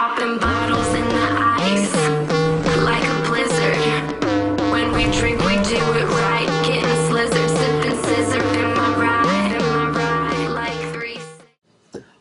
popping bottles in the ice like a blizzard. When we drink, we do it right. Getting slizzard, sipping scissor in my ride, like three.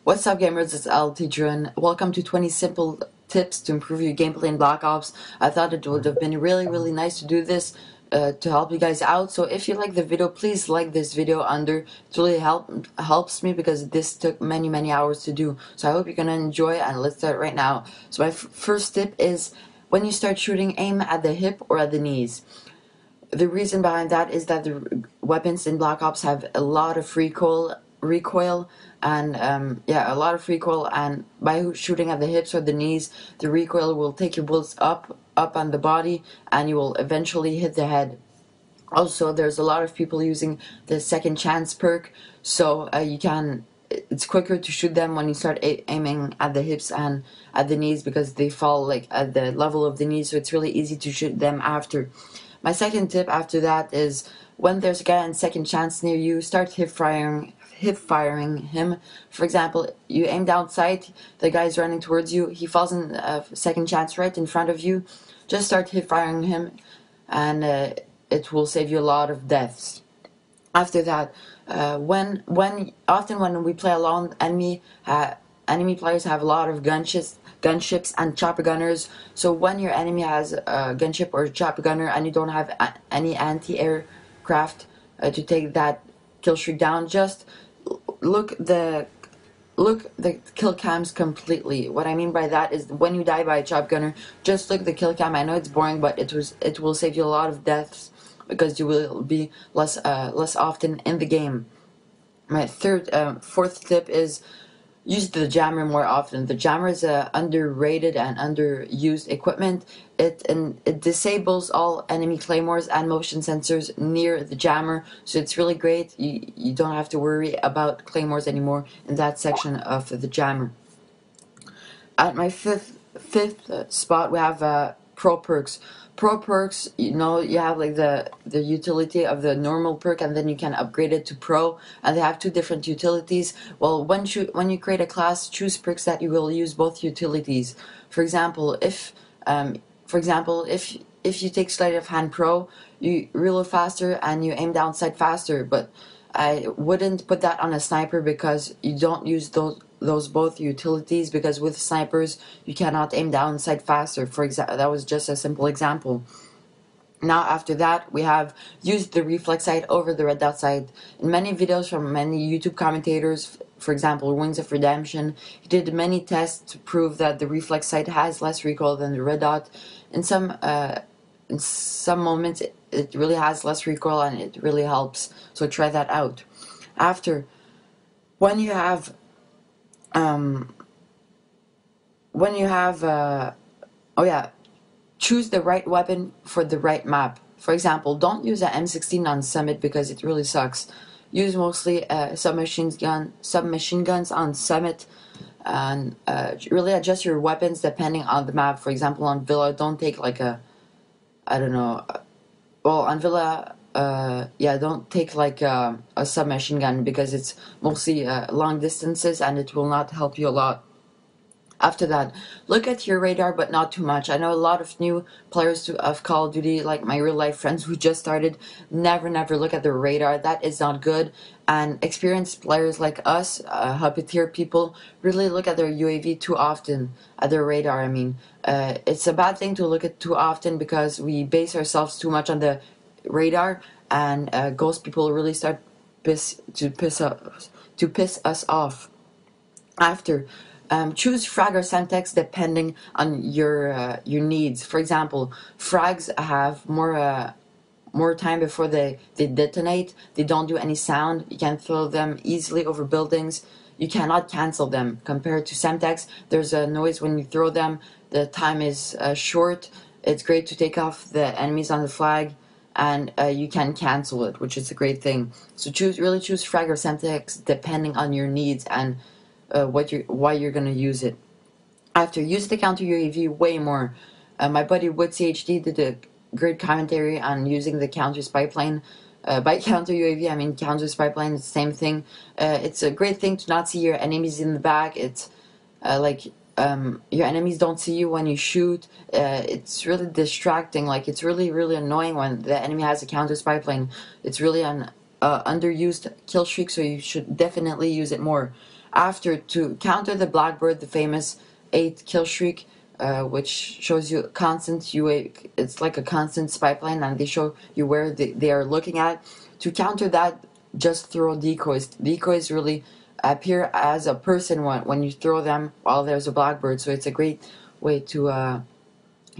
What's up, gamers? It's LT Drun. Welcome to 20 simple tips to improve your gameplay in Black Ops. I thought it would have been really nice to do this to help you guys out. So if you like the video, please like this video under. It really helps me because this took many hours to do. So I hope you're gonna enjoy it, and let's start right now. So my first tip is, when you start shooting, aim at the hip or at the knees. The reason behind that is that the weapons in Black Ops have a lot of recoil and a lot of recoil, and by shooting at the hips or the knees, the recoil will take your bullets up on the body, and you will eventually hit the head. Also, there's a lot of people using the second chance perk, so it's quicker to shoot them when you start aiming at the hips and at the knees, because they fall like at the level of the knees, so it's really easy to shoot them after. My second tip after that is, when there's a guy in second chance near you, start hip firing him. For example, you aim down sight, the guy's running towards you, he falls in second chance right in front of you. Just start hip firing him, and it will save you a lot of deaths. After that, when we play alone, enemy players have a lot of gunships and chopper gunners. So when your enemy has a gunship or a chopper gunner and you don't have any anti-aircraft to take that kill streak down, just look the kill cams completely. What I mean by that is, when you die by a chopper gunner, just look the kill cam. I know it's boring, but it will save you a lot of deaths, because you will be less often in the game. My fourth tip is, use the jammer more often. The jammer is underrated and underused equipment. It disables all enemy claymores and motion sensors near the jammer, so it's really great. You don't have to worry about claymores anymore in that section of the jammer. At my fifth spot, we have pro perks. Pro perks, you have like the utility of the normal perk, and then you can upgrade it to pro, and they have two different utilities. Well, when you create a class, choose perks that you will use both utilities. For example, if you take sleight of hand pro, you reload faster and you aim down sight faster, but I wouldn't put that on a sniper, because you don't use those both utilities, because with snipers you cannot aim down sight faster. For example, that was just a simple example. Now after that, we have used the reflex sight over the red dot sight. In many videos from many YouTube commentators, for example Wings of Redemption, he did many tests to prove that the reflex sight has less recoil than the red dot. In some moments it really has less recoil, and it really helps, so try that out. After, when you have choose the right weapon for the right map. For example, don't use an M16 on Summit, because it really sucks. Use mostly submachine guns on Summit, and really adjust your weapons depending on the map. For example, on Villa, don't take like on Villa, don't take like a submachine gun, because it's mostly long distances and it will not help you a lot. After that, look at your radar, but not too much. I know a lot of new players of Call of Duty, like my real life friends who just started, never look at their radar. That is not good. And experienced players like us, Huppeteer people, really look at their UAV too often, at their radar I mean. It's a bad thing to look at too often, because we base ourselves too much on the radar, and ghost people really start to piss us off. After, choose frag or semtex depending on your needs. For example, frags have more time before they detonate. They don't do any sound. You can throw them easily over buildings. You cannot cancel them. Compared to semtex, there's a noise when you throw them. The time is short. It's great to take off the enemies on the flag, and you can cancel it, which is a great thing. So really choose frag or semtex depending on your needs and why you're gonna use it. After, use the counter UAV way more. My buddy WoodCHD did a great commentary on using the counter spy plane. By counter UAV, I mean counter spy plane. It's the same thing. It's a great thing to not see your enemies in the back. It's like your enemies don't see you when you shoot. It's really distracting. Like, it's really, really annoying when the enemy has a counter spy plane. It's really an underused kill streak, so you should definitely use it more. After, to counter the Blackbird, the famous 8 kill streak, which shows you constant UA, it's like a constant spy plane, and they show you where they are looking at. To counter that, just throw decoys. Decoys really appear as a person when you throw them while there's a Blackbird, so it's a great way to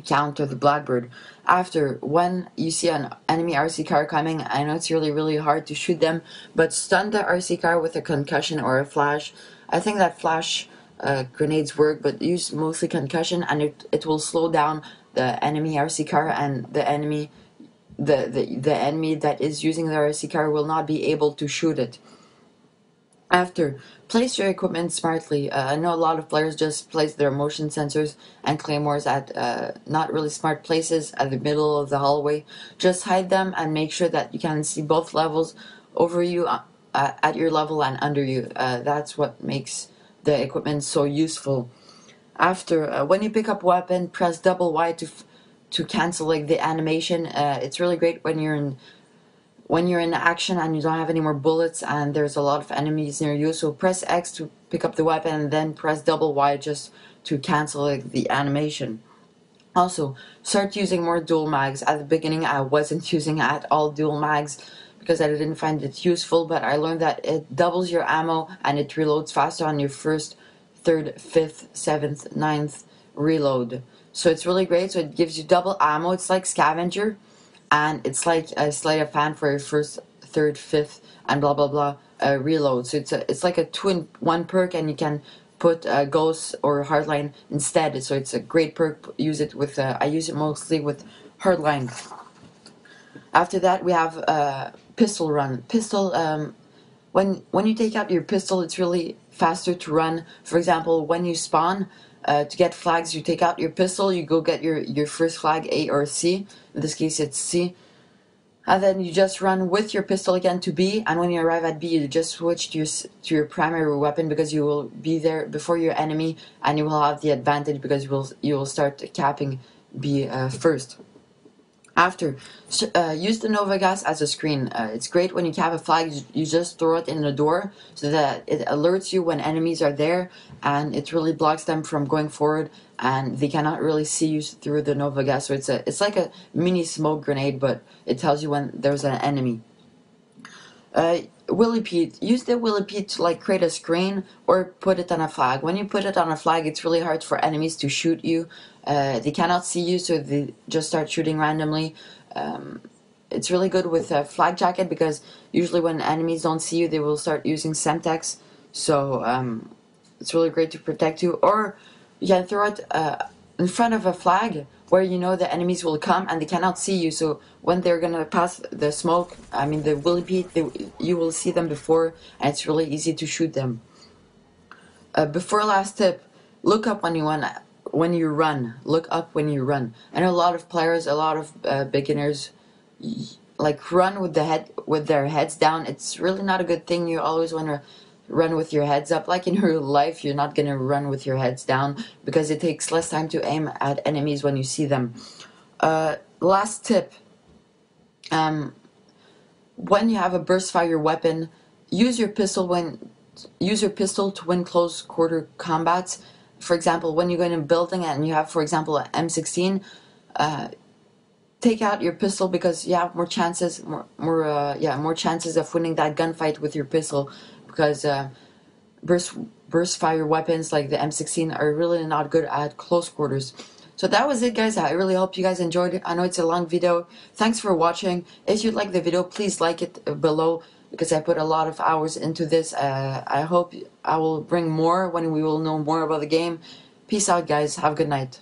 counter the Blackbird. After, when you see an enemy RC car coming, I know it's really, really hard to shoot them, but stun the RC car with a concussion or a flash. I think that flash grenades work, but use mostly concussion, and it will slow down the enemy RC car, and the enemy that is using the RC car will not be able to shoot it. After, place your equipment smartly. I know a lot of players just place their motion sensors and claymores at not really smart places at the middle of the hallway. Just hide them and make sure that you can see both levels, over you, at your level, and under you. That's what makes the equipment so useful. After, when you pick up weapon, press double Y to cancel like the animation. It's really great when you're in action and you don't have any more bullets and there's a lot of enemies near you. So press X to pick up the weapon, and then press double Y just to cancel like the animation. Also, start using more dual mags. At the beginning, I wasn't using at all dual mags because I didn't find it useful, but I learned that it doubles your ammo and it reloads faster on your first, third, fifth, seventh, ninth reload. So it's really great. So it gives you double ammo. It's like scavenger, and it's like a sleight of hand for your first, third, fifth, and blah blah blah reload. So it's like a 2-in-1 perk, and you can put Ghost or Hardline instead. So it's a great perk. Use it with I use it mostly with Hardline. After that, we have pistol run. Pistol. When you take out your pistol, it's really faster to run. For example, when you spawn, to get flags, you take out your pistol, you go get your first flag, A or C. In this case, it's C. And then you just run with your pistol again to B, and when you arrive at B, you just switch to your primary weapon, because you will be there before your enemy, and you will have the advantage because you will start capping B first. After, use the Nova Gas as a screen. It's great when you cap a flag. You just throw it in the door so that it alerts you when enemies are there, and it really blocks them from going forward, and they cannot really see you through the Nova Gas. So it's like a mini smoke grenade, but it tells you when there's an enemy. Willipede. Use the Willipede to like create a screen or put it on a flag. When you put it on a flag, it's really hard for enemies to shoot you. They cannot see you, so they just start shooting randomly. It's really good with a flag jacket, because usually when enemies don't see you, they will start using Semtex. So it's really great to protect you. Or you can throw it in front of a flag where you know the enemies will come and they cannot see you. So when they're gonna pass the smoke, I mean the Willipede, you will see them before, and it's really easy to shoot them. Before last tip, look up when you run. Look up when you run. I know a lot of players, a lot of beginners, like run with their heads down. It's really not a good thing. You always want to run with your heads up. Like in real life, you're not gonna run with your heads down, because it takes less time to aim at enemies when you see them. Last tip. When you have a burst fire weapon, use your pistol to win close quarter combats. For example, when you go in a building and you have, for example, an M16, take out your pistol, because you have more chances, more chances of winning that gunfight with your pistol, because burst fire weapons like the M16 are really not good at close quarters. So that was it, guys. I really hope you guys enjoyed it. I know it's a long video. Thanks for watching. If you like the video, please like it below, because I put a lot of hours into this. I hope I will bring more when we will know more about the game. Peace out, guys. Have a good night.